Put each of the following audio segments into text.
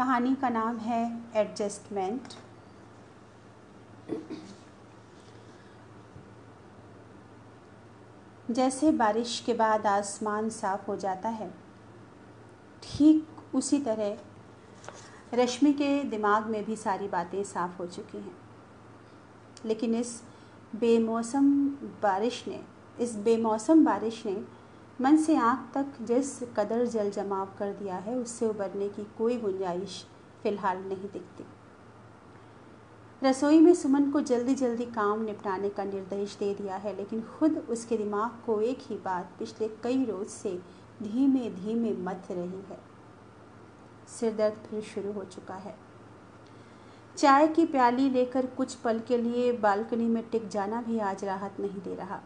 कहानी का नाम है एडजस्टमेंट। जैसे बारिश के बाद आसमान साफ हो जाता है, ठीक उसी तरह रश्मि के दिमाग में भी सारी बातें साफ हो चुकी हैं। लेकिन इस बेमौसम बारिश ने मन से आँख तक जिस कदर जल जमाव कर दिया है, उससे उबरने की कोई गुंजाइश फिलहाल नहीं दिखती। रसोई में सुमन को जल्दी जल्दी काम निपटाने का निर्देश दे दिया है, लेकिन खुद उसके दिमाग को एक ही बात पिछले कई रोज से धीमे धीमे मथ रही है। सिर दर्द फिर शुरू हो चुका है। चाय की प्याली लेकर कुछ पल के लिए बालकनी में टिक जाना भी आज राहत नहीं दे रहा।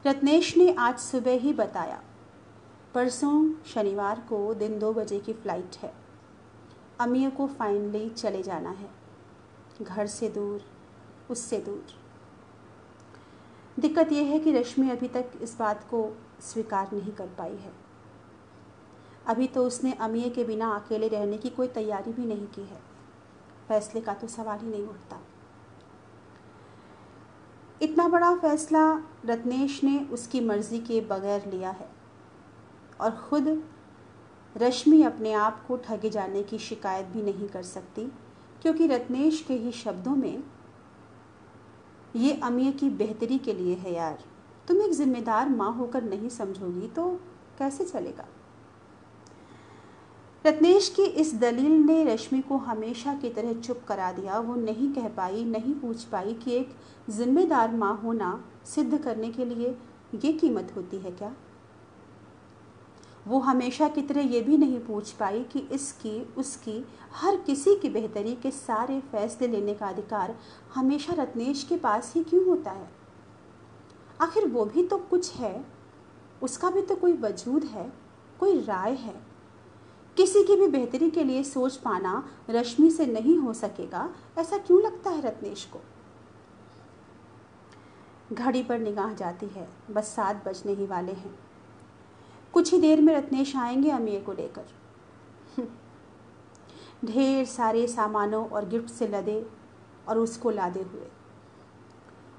रत्नेश ने आज सुबह ही बताया, परसों शनिवार को दिन 2 बजे की फ्लाइट है। अम्मी को फाइनली चले जाना है, घर से दूर, उससे दूर। दिक्कत यह है कि रश्मि अभी तक इस बात को स्वीकार नहीं कर पाई है। अभी तो उसने अम्मी के बिना अकेले रहने की कोई तैयारी भी नहीं की है। फैसले का तो सवाल ही नहीं उठता। इतना बड़ा फैसला रत्नेश ने उसकी मर्जी के बगैर लिया है और खुद रश्मि अपने आप को ठगे जाने की शिकायत भी नहीं कर सकती, क्योंकि रत्नेश के ही शब्दों में ये अम्मी की बेहतरी के लिए है। यार, तुम एक जिम्मेदार माँ होकर नहीं समझोगी तो कैसे चलेगा। रत्नेश की इस दलील ने रश्मि को हमेशा की तरह चुप करा दिया। वो नहीं कह पाई, नहीं पूछ पाई कि एक जिम्मेदार माँ होना सिद्ध करने के लिए ये कीमत होती है क्या। वो हमेशा की तरह ये भी नहीं पूछ पाई कि इसकी, उसकी, हर किसी की बेहतरी के सारे फैसले लेने का अधिकार हमेशा रत्नेश के पास ही क्यों होता है। आखिर वो भी तो कुछ है, उसका भी तो कोई वजूद है, कोई राय है। किसी की भी बेहतरी के लिए सोच पाना रश्मि से नहीं हो सकेगा, ऐसा क्यों लगता है रत्नेश को। घड़ी पर निगाह जाती है, बस 7 बजने ही वाले हैं। कुछ ही देर में रत्नेश आएंगे अम्मी को लेकर, ढेर सारे सामानों और गिफ्ट से लदे और उसको लादे हुए।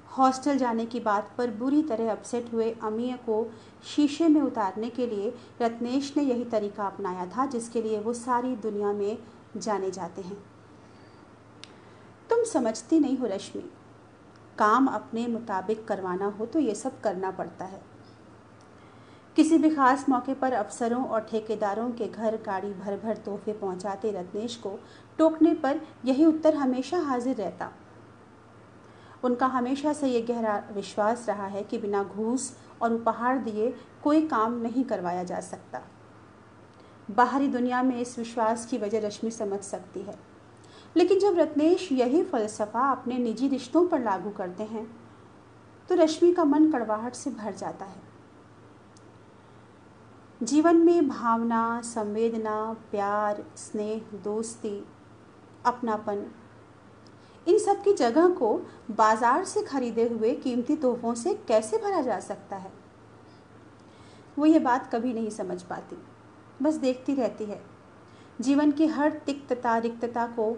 हॉस्टल जाने की बात पर बुरी तरह अपसेट हुए अम्मी को शीशे में उतारने के लिए रत्नेश ने यही तरीका अपनाया था जिसके लिए वो सारी दुनिया में जाने जाते हैं। तुम समझती नहीं हो रश्मि, काम अपने मुताबिक करवाना हो तो ये सब करना पड़ता है। किसी भी खास मौके पर अफसरों और ठेकेदारों के घर गाड़ी भर भर तोहफे पहुंचाते रत्नेश को टोकने पर यही उत्तर हमेशा हाजिर रहता। उनका हमेशा से ये गहरा विश्वास रहा है कि बिना घूस और उपहार दिए कोई काम नहीं करवाया जा सकता। बाहरी दुनिया में इस विश्वास की वजह रश्मि समझ सकती है, लेकिन जब रत्नेश यही फलसफा अपने निजी रिश्तों पर लागू करते हैं तो रश्मि का मन कड़वाहट से भर जाता है। जीवन में भावना, संवेदना, प्यार, स्नेह, दोस्ती, अपनापन, इन सब की जगह को बाजार से खरीदे हुए कीमती तोहफों से कैसे भरा जा सकता है। वो ये बात कभी नहीं समझ पाती, बस देखती रहती है जीवन की हर तिक्तता रिक्तता को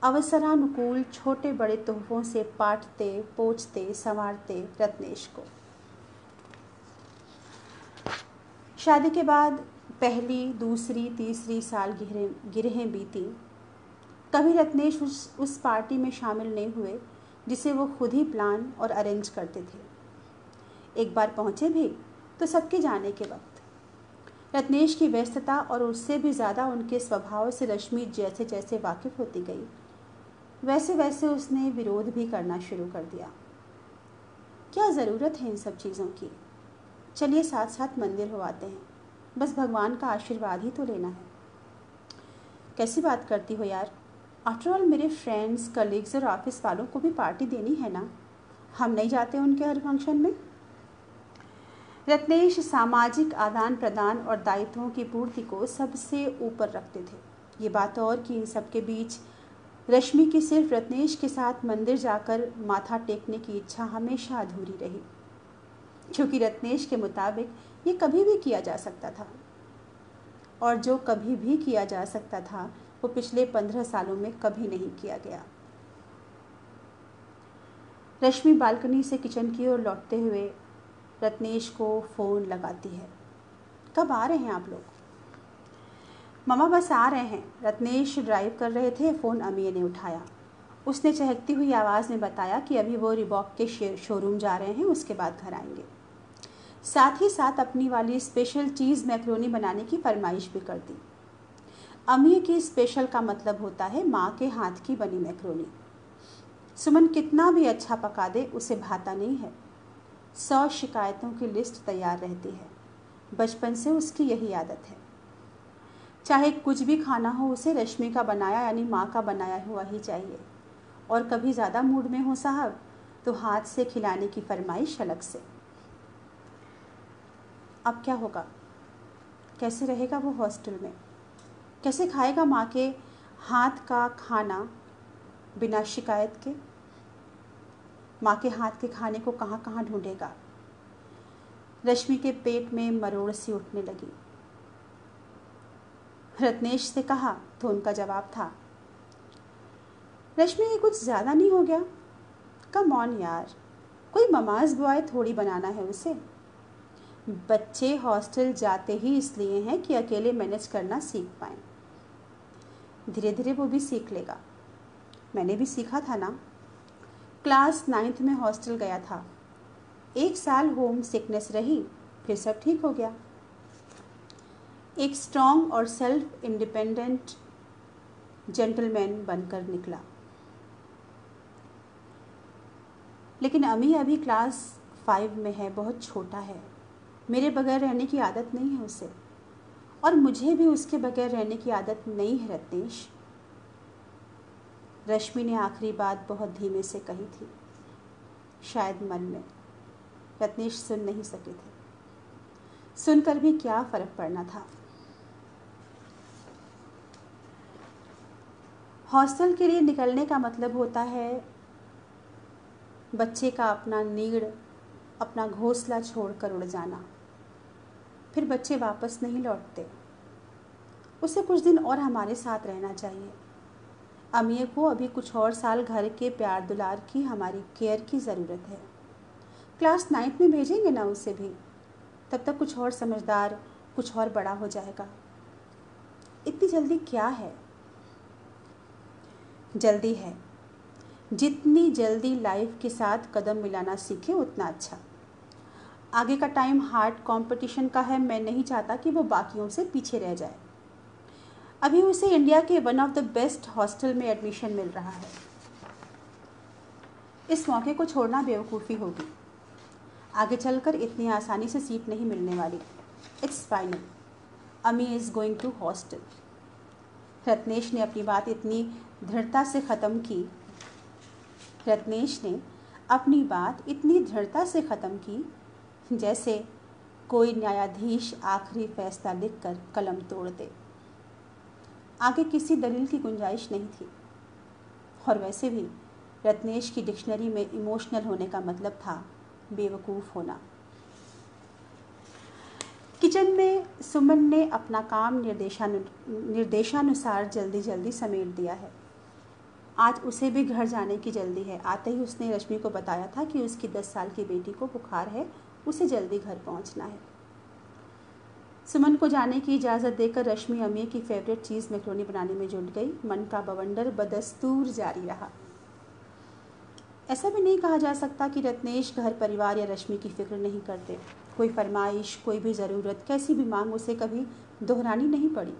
अवसरानुकूल छोटे बड़े तोहफों से पाटते, पोंछते, संवारते रत्नेश को। शादी के बाद पहली, दूसरी, तीसरी साल गिरहें बीती। कभी रत्नेश उस पार्टी में शामिल नहीं हुए जिसे वो खुद ही प्लान और अरेंज करते थे। एक बार पहुंचे भी तो सबके जाने के वक्त रत्नेश की व्यस्तता और उससे भी ज़्यादा उनके स्वभाव से रश्मि जैसे जैसे वाकिफ होती गई, वैसे वैसे उसने विरोध भी करना शुरू कर दिया। क्या ज़रूरत है इन सब चीज़ों की। चलिए साथ साथ मंदिर हो आते हैं, बस भगवान का आशीर्वाद ही तो लेना है। कैसी बात करती हो यार, आफ्टर ऑल मेरे फ्रेंड्स, कलीग्स और ऑफिस वालों को भी पार्टी देनी है ना, हम नहीं जाते उनके हर फंक्शन में। रत्नेश सामाजिक आदान प्रदान और दायित्वों की पूर्ति को सबसे ऊपर रखते थे। ये बात और कि इन सबके बीच रश्मि की सिर्फ रत्नेश के साथ मंदिर जाकर माथा टेकने की इच्छा हमेशा अधूरी रही, क्योंकि रत्नेश के मुताबिक ये कभी भी किया जा सकता था। और जो कभी भी किया जा सकता था वो पिछले 15 सालों में कभी नहीं किया गया। रश्मि बालकनी से किचन की ओर लौटते हुए रत्नेश को फ़ोन लगाती है। कब आ रहे हैं आप लोग? मम्मा बस आ रहे हैं। रत्नेश ड्राइव कर रहे थे, फ़ोन अमीय ने उठाया। उसने चहकती हुई आवाज़ में बताया कि अभी वो रिबॉक के शोरूम जा रहे हैं, उसके बाद घर आएंगे। साथ ही साथ अपनी वाली स्पेशल चीज़ मैक्रोनी बनाने की फरमाइश भी कर दी। अमीय की स्पेशल का मतलब होता है माँ के हाथ की बनी मैक्रोनी। सुमन कितना भी अच्छा पका दे उसे भाता नहीं है। 100 शिकायतों की लिस्ट तैयार रहती है। बचपन से उसकी यही आदत है। चाहे कुछ भी खाना हो उसे रश्मि का बनाया यानी माँ का बनाया हुआ ही चाहिए। और कभी ज़्यादा मूड में हो साहब तो हाथ से खिलाने की फरमाइश अलग से। अब क्या होगा? कैसे रहेगा वो हॉस्टल में? कैसे खाएगा माँ के हाथ का खाना बिना शिकायत के? माँ के हाथ के खाने को कहाँ कहाँ ढूंढेगा? रश्मि के पेट में मरोड़ सी उठने लगी। रत्नेश से कहा तो उनका जवाब था, रश्मि ये कुछ ज़्यादा नहीं हो गया? कम ऑन यार, कोई ममाज बॉय थोड़ी बनाना है उसे। बच्चे हॉस्टल जाते ही इसलिए हैं कि अकेले मैनेज करना सीख पाएं। धीरे धीरे वो भी सीख लेगा। मैंने भी सीखा था ना। क्लास 9th में हॉस्टल गया था। 1 साल होम सिकनेस रही, फिर सब ठीक हो गया। एक स्ट्रॉन्ग और सेल्फ इंडिपेंडेंट जेंटलमैन बनकर निकला। लेकिन अभी क्लास 5 में है, बहुत छोटा है। मेरे बगैर रहने की आदत नहीं है उसे, और मुझे भी उसके बगैर रहने की आदत नहीं है रत्नेश। रश्मि ने आखिरी बात बहुत धीमे से कही थी, शायद मन में। रत्नेश सुन नहीं सके थे। सुनकर भी क्या फर्क पड़ना था। हॉस्टल के लिए निकलने का मतलब होता है बच्चे का अपना नीड़, अपना घोंसला छोड़कर उड़ जाना। फिर बच्चे वापस नहीं लौटते। उसे कुछ दिन और हमारे साथ रहना चाहिए। अमीर को अभी कुछ और साल घर के प्यार दुलार की, हमारी केयर की ज़रूरत है। क्लास 9th में भेजेंगे ना उसे भी, तब तक कुछ और समझदार, कुछ और बड़ा हो जाएगा। इतनी जल्दी क्या है? जल्दी है। जितनी जल्दी लाइफ के साथ कदम मिलाना सीखे उतना अच्छा। आगे का टाइम हार्ड कंपटीशन का है। मैं नहीं चाहता कि वो बाकियों से पीछे रह जाए। अभी उसे इंडिया के one of the best hostel में एडमिशन मिल रहा है। इस मौके को छोड़ना बेवकूफ़ी होगी। आगे चलकर इतनी आसानी से सीट नहीं मिलने वाली। It's final. Ami is going to hostel. Ratnesh ने अपनी बात इतनी दृढ़ता से ख़त्म की। रत्नेश ने अपनी बात इतनी दृढ़ता से ख़त्म की जैसे कोई न्यायाधीश आखिरी फैसला लिखकर कलम तोड़ दे। आगे किसी दलील की गुंजाइश नहीं थी। और वैसे भी रत्नेश की डिक्शनरी में इमोशनल होने का मतलब था बेवकूफ़ होना। किचन में सुमन ने अपना काम निर्देशानुसार जल्दी जल्दी समेट दिया है। आज उसे भी घर जाने की जल्दी है। आते ही उसने रश्मि को बताया था कि उसकी 10 साल की बेटी को बुखार है, उसे जल्दी घर पहुंचना है। सुमन को जाने की इजाज़त देकर रश्मि अम्मी की फेवरेट चीज़ मैक्रोनी बनाने में जुट गई। मन का बवंडर बदस्तूर जारी रहा। ऐसा भी नहीं कहा जा सकता कि रत्नेश घर परिवार या रश्मि की फिक्र नहीं करते। कोई फरमाइश, कोई भी ज़रूरत, कैसी भी मांग उसे कभी दोहरानी नहीं पड़ी।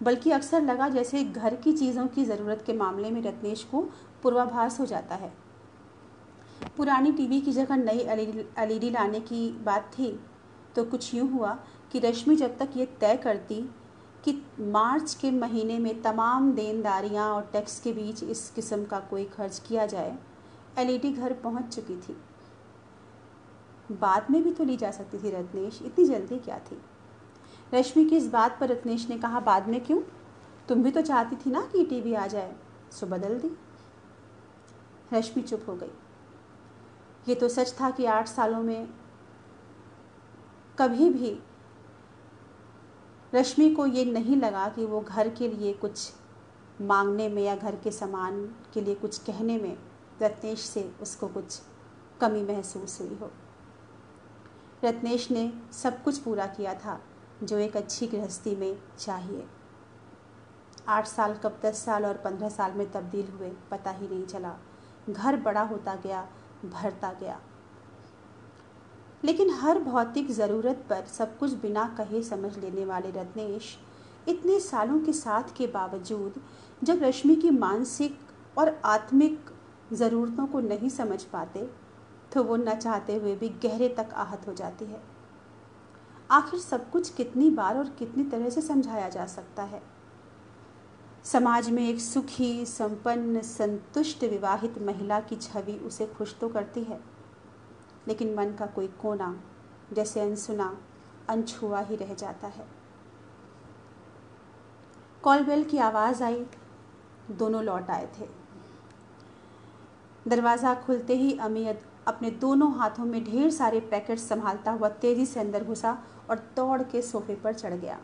बल्कि अक्सर लगा जैसे घर की चीज़ों की ज़रूरत के मामले में रत्नेश को पूर्वाभास हो जाता है। पुरानी टीवी की जगह नई एलईडी लाने की बात थी तो कुछ यूँ हुआ कि रश्मि जब तक ये तय करती कि मार्च के महीने में तमाम देनदारियाँ और टैक्स के बीच इस किस्म का कोई खर्च किया जाए, एलईडी घर पहुंच चुकी थी। बाद में भी तो ली जा सकती थी रत्नेश, इतनी जल्दी क्या थी? रश्मि की इस बात पर रत्नेश ने कहा, बाद में क्यों? तुम भी तो चाहती थी ना कि टीवी आ जाए, सो बदल दी। रश्मि चुप हो गई। ये तो सच था कि 8 सालों में कभी भी रश्मि को ये नहीं लगा कि वो घर के लिए कुछ मांगने में या घर के सामान के लिए कुछ कहने में रत्नेश से उसको कुछ कमी महसूस हुई हो। रत्नेश ने सब कुछ पूरा किया था जो एक अच्छी गृहस्थी में चाहिए। 8 साल कब 10 साल और 15 साल में तब्दील हुए पता ही नहीं चला। घर बड़ा होता गया, भरता गया। लेकिन हर भौतिक ज़रूरत पर सब कुछ बिना कहे समझ लेने वाले रत्नेश इतने सालों के साथ के बावजूद जब रश्मि की मानसिक और आत्मिक ज़रूरतों को नहीं समझ पाते तो वो न चाहते हुए भी गहरे तक आहत हो जाती है। आखिर सब कुछ कितनी बार और कितनी तरह से समझाया जा सकता है। समाज में एक सुखी, संपन्न, संतुष्ट विवाहित महिला की छवि उसे खुश तो करती है, लेकिन मन का कोई कोना जैसे अनसुना, अनछुआ ही रह जाता है। कॉल बेल की आवाज़ आई। दोनों लौट आए थे। दरवाज़ा खुलते ही अमियत अपने दोनों हाथों में ढेर सारे पैकेट संभालता हुआ तेज़ी से अंदर घुसा और दौड़ के सोफे पर चढ़ गया।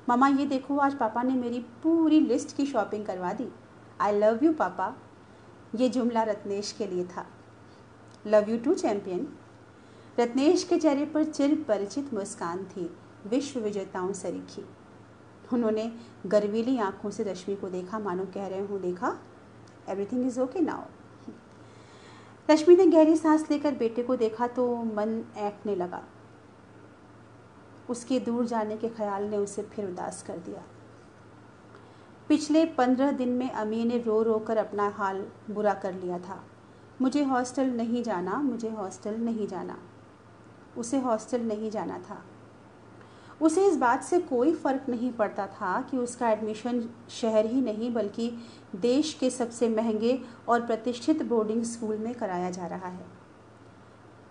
मामा ये देखो, आज पापा ने मेरी पूरी लिस्ट की शॉपिंग करवा दी। आई लव यू पापा। ये जुमला रत्नेश के लिए था। Love you too champion. Ratnesh के चेहरे पर चिर परिचित मुस्कान थी, विश्व विजेताओं सरीखी। उन्होंने गर्वीली आंखों से रश्मि को देखा, मानो कह रहे हूँ, देखा, एवरीथिंग इज ओके नाउ। रश्मि ने गहरी सांस लेकर बेटे को देखा तो मन ऐंठने लगा। उसके दूर जाने के ख्याल ने उसे फिर उदास कर दिया। पिछले 15 दिन में अमी ने रो रो कर अपना हाल बुरा कर लिया था। मुझे हॉस्टल नहीं जाना, मुझे हॉस्टल नहीं जाना। उसे हॉस्टल नहीं जाना था। उसे इस बात से कोई फ़र्क नहीं पड़ता था कि उसका एडमिशन शहर ही नहीं बल्कि देश के सबसे महंगे और प्रतिष्ठित बोर्डिंग स्कूल में कराया जा रहा है।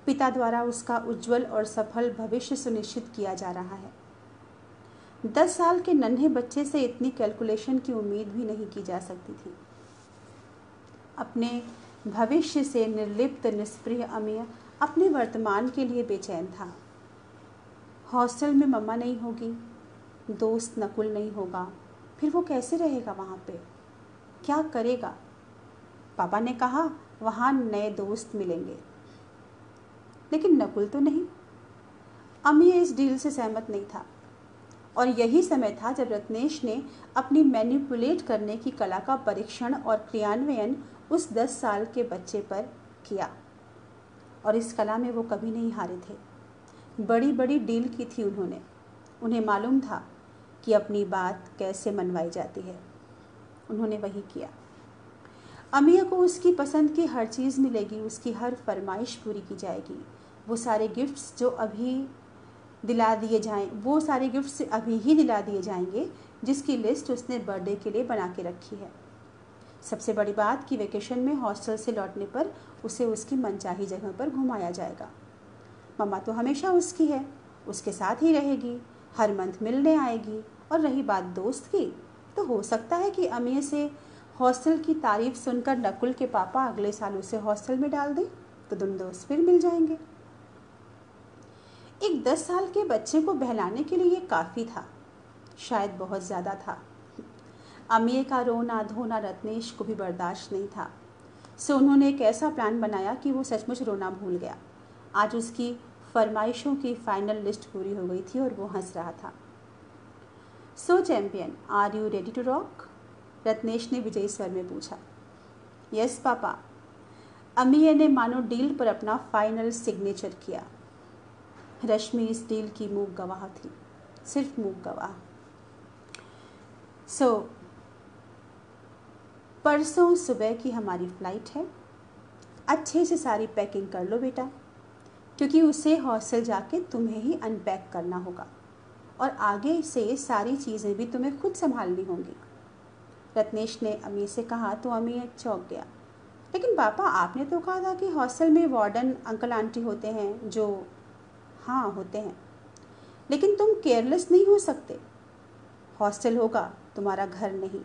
पिता द्वारा उसका उज्जवल और सफल भविष्य सुनिश्चित किया जा रहा है। 10 साल के नन्हे बच्चे से इतनी कैलकुलेशन की उम्मीद भी नहीं की जा सकती थी। अपने भविष्य से निर्लिप्त निष्प्रिय अमीय अपने वर्तमान के लिए बेचैन था। हॉस्टल में मम्मा नहीं होगी, दोस्त नकुल नहीं होगा, फिर वो कैसे रहेगा वहाँ पे, क्या करेगा? पापा ने कहा वहाँ नए दोस्त मिलेंगे, लेकिन नकुल तो नहीं। अमी इस डील से सहमत नहीं था और यही समय था जब रत्नेश ने अपनी मैनिपुलेट करने की कला का परीक्षण और क्रियान्वयन उस 10 साल के बच्चे पर किया और इस कला में वो कभी नहीं हारे थे। बड़ी बड़ी डील की थी उन्होंने। उन्हें मालूम था कि अपनी बात कैसे मनवाई जाती है। उन्होंने वही किया। अमिया को उसकी पसंद की हर चीज़ मिलेगी, उसकी हर फरमाइश पूरी की जाएगी। वो सारे गिफ्ट्स अभी ही दिला दिए जाएंगे जिसकी लिस्ट उसने बर्थडे के लिए बना के रखी है। सबसे बड़ी बात कि वेकेशन में हॉस्टल से लौटने पर उसे उसकी मनचाही जगह पर घुमाया जाएगा। मम्मा तो हमेशा उसकी है, उसके साथ ही रहेगी, हर मंथ मिलने आएगी। और रही बात दोस्त की, तो हो सकता है कि अमीर से हॉस्टल की तारीफ सुनकर नकुल के पापा अगले साल उसे हॉस्टल में डाल दें, तो दोनों दोस्त फिर मिल जाएंगे। एक 10 साल के बच्चे को बहलाने के लिए ये काफ़ी था, शायद बहुत ज़्यादा था। अमीर का रोना धोना रत्नेश को भी बर्दाश्त नहीं था, सो उन्होंने एक ऐसा प्लान बनाया कि वो सचमुच रोना भूल गया। आज उसकी फरमाइशों की फाइनल लिस्ट पूरी हो गई थी और वो हंस रहा था। So champion, are you ready to rock? Ratnesh ने विजयी स्वर में पूछा। Yes papa. अमीर ने मानो डील पर अपना फाइनल सिग्नेचर किया। रश्मि इस डील की मूक गवाह थी, सिर्फ मूक गवाह। सो परसों सुबह की हमारी फ़्लाइट है। अच्छे से सारी पैकिंग कर लो बेटा, क्योंकि उसे हॉस्टल जाके तुम्हें ही अनपैक करना होगा और आगे से सारी चीज़ें भी तुम्हें खुद संभालनी होंगी। रत्नेश ने अमीर से कहा तो अमीर चौंक गया। लेकिन पापा, आपने तो कहा था कि हॉस्टल में वार्डन अंकल आंटी होते हैं जो। हाँ होते हैं, लेकिन तुम केयरलेस नहीं हो सकते। हॉस्टल होगा, तुम्हारा घर नहीं।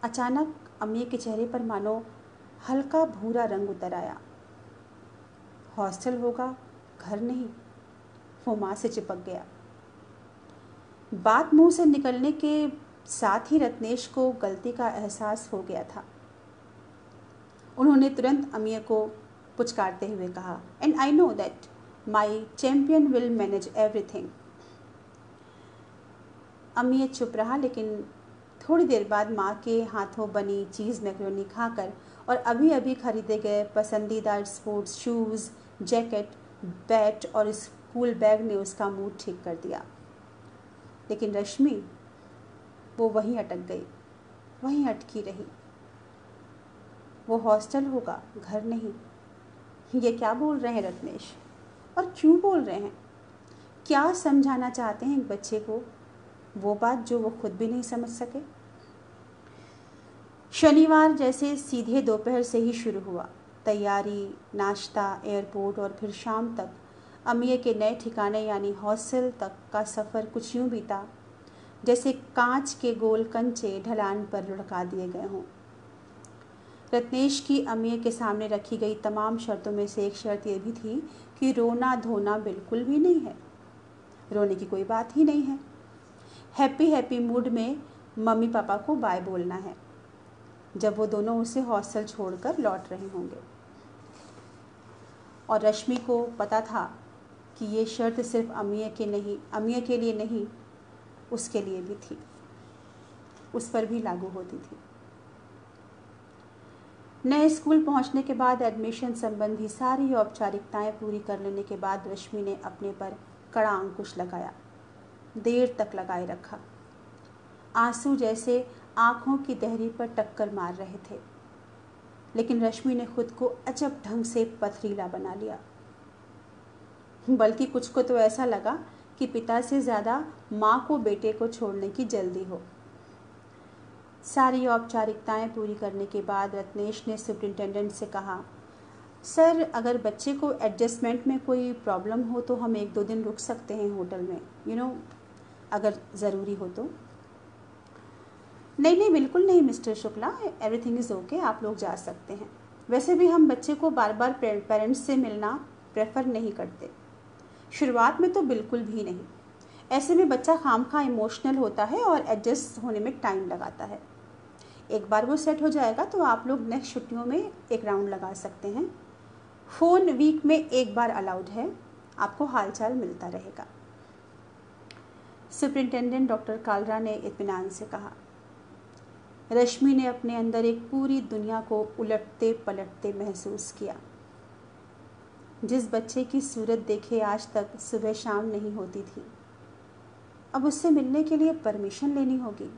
अचानक अमीर के चेहरे पर मानो हल्का भूरा रंग उतर आया। हॉस्टल होगा, घर नहीं। वो माँ से चिपक गया। बात मुंह से निकलने के साथ ही रत्नेश को गलती का एहसास हो गया था। उन्होंने तुरंत अमिया को पुचकारते हुए कहा, and I know that my champion will manage everything. Amiya चुप रहा, लेकिन थोड़ी देर बाद माँ के हाथों बनी चीज़ मैक्रोनी खाकर और अभी अभी खरीदे गए पसंदीदा स्पोर्ट्स शूज़, जैकेट, बैट और स्कूल बैग ने उसका मूड ठीक कर दिया। लेकिन रश्मि, वो वहीं अटक गई, वहीं अटकी रही। वो हॉस्टल होगा, घर नहीं। ये क्या बोल रहे हैं रत्नेश, और क्यों बोल रहे हैं? क्या समझाना चाहते हैं एक बच्चे को, वो बात जो वो खुद भी नहीं समझ सके? शनिवार जैसे सीधे दोपहर से ही शुरू हुआ। तैयारी, नाश्ता, एयरपोर्ट और फिर शाम तक अमिया के नए ठिकाने यानी हॉस्टल तक का सफ़र कुछ यूँ बीता जैसे कांच के गोल कंचे ढलान पर लुढ़का दिए गए हों। रत्नेश की अमिया के सामने रखी गई तमाम शर्तों में से एक शर्त यह भी थी कि रोना धोना बिल्कुल भी नहीं है। रोने की कोई बात ही नहीं है। हैप्पी हैप्पी मूड में मम्मी पापा को बाय बोलना है जब वो दोनों उसे हॉस्टल छोड़कर लौट रहे होंगे। और रश्मि को पता था कि ये शर्त सिर्फ अमिया के लिए नहीं, उसके लिए भी थी, उस पर भी लागू होती थी। नए स्कूल पहुंचने के बाद एडमिशन संबंधी सारी औपचारिकताएं पूरी कर लेने के बाद रश्मि ने अपने पर कड़ा अंकुश लगाया, देर तक लगाए रखा। आंसू जैसे आंखों की देहरी पर टक्कर मार रहे थे, लेकिन रश्मि ने खुद को अजब ढंग से पथरीला बना लिया। बल्कि कुछ को तो ऐसा लगा कि पिता से ज़्यादा माँ को बेटे को छोड़ने की जल्दी हो। सारी औपचारिकताएं पूरी करने के बाद रत्नेश ने सुपरिटेंडेंट से कहा, सर, अगर बच्चे को एडजस्टमेंट में कोई प्रॉब्लम हो तो हम 1-2 दिन रुक सकते हैं होटल में, अगर ज़रूरी हो तो। नहीं नहीं, बिल्कुल नहीं mister Shukla, everything is okay, आप लोग जा सकते हैं। वैसे भी हम बच्चे को बार बार पेरेंट्स से मिलना प्रेफर नहीं करते, शुरुआत में तो बिल्कुल भी नहीं। ऐसे में बच्चा खामखा इमोशनल होता है और एडजस्ट होने में टाइम लगाता है। एक बार वो सेट हो जाएगा तो आप लोग नेक्स्ट छुट्टियों में एक राउंड लगा सकते हैं। फ़ोन वीक में 1 बार अलाउड है, आपको हालचाल मिलता रहेगा। सुपरिटेंडेंट डॉक्टर कालरा ने इत्मीनान से कहा। रश्मि ने अपने अंदर एक पूरी दुनिया को उलटते पलटते महसूस किया। जिस बच्चे की सूरत देखे आज तक सुबह शाम नहीं होती थी, अब उससे मिलने के लिए परमिशन लेनी होगी।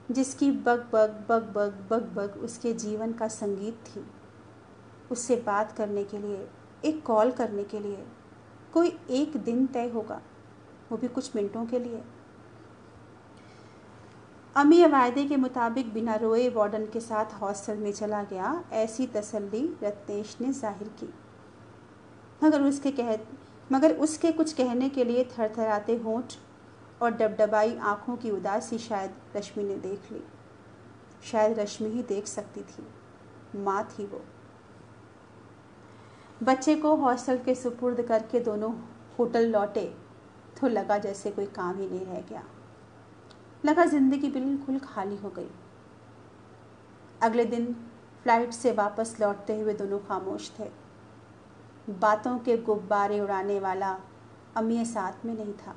जिसकी bug bug bug bug bug bug उसके जीवन का संगीत थी, उससे बात करने के लिए, एक कॉल करने के लिए कोई एक दिन तय होगा, वो भी कुछ मिनटों के लिए। अमी वायदे के मुताबिक बिना रोए वार्डन के साथ हॉस्टल में चला गया, ऐसी तसल्ली रत्नेश ने जाहिर की। मगर उसके कुछ कहने के लिए थरथराते होंठ और डबडबाई आंखों की उदासी शायद रश्मि ने देख ली। शायद रश्मि ही देख सकती थी, माँ थी वो। बच्चे को हॉस्टल के सुपुर्द करके दोनों होटल लौटे तो लगा जैसे कोई काम ही नहीं रह गया, लगा जिंदगी बिल्कुल खाली हो गई। अगले दिन फ्लाइट से वापस लौटते हुए दोनों खामोश थे। बातों के गुब्बारे उड़ाने वाला अमिया साथ में नहीं था।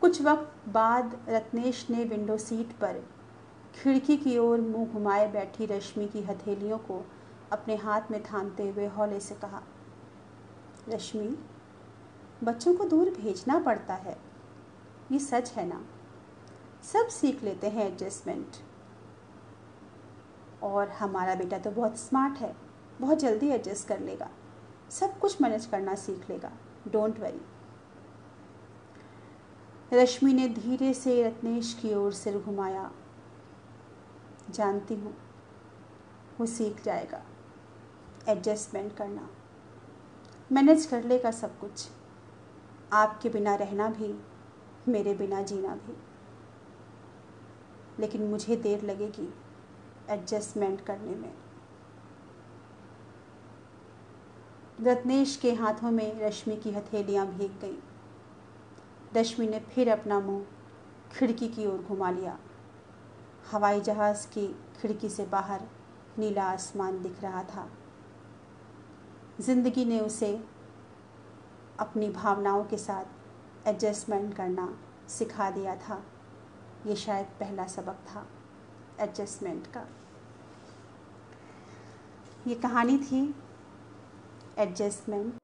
कुछ वक्त बाद रत्नेश ने विंडो सीट पर खिड़की की ओर मुंह घुमाए बैठी रश्मि की हथेलियों को अपने हाथ में थामते हुए हौले से कहा, रश्मि, बच्चों को दूर भेजना पड़ता है, ये सच है ना? सब सीख लेते हैं एडजस्टमेंट। और हमारा बेटा तो बहुत स्मार्ट है, बहुत जल्दी एडजस्ट कर लेगा, सब कुछ मैनेज करना सीख लेगा, डोंट वरी। रश्मि ने धीरे से रत्नेश की ओर सिर घुमाया। जानती हूँ वो सीख जाएगा एडजस्टमेंट करना, मैनेज कर लेगा सब कुछ, आपके बिना रहना भी, मेरे बिना जीना भी। लेकिन मुझे देर लगेगी एडजस्टमेंट करने में। रत्नेश के हाथों में रश्मि की हथेलियां भीग गईं। रश्मि ने फिर अपना मुंह खिड़की की ओर घुमा लिया। हवाई जहाज़ की खिड़की से बाहर नीला आसमान दिख रहा था। ज़िंदगी ने उसे अपनी भावनाओं के साथ एडजस्टमेंट करना सिखा दिया था। ये शायद पहला सबक था एडजस्टमेंट का। ये कहानी थी एडजस्टमेंट।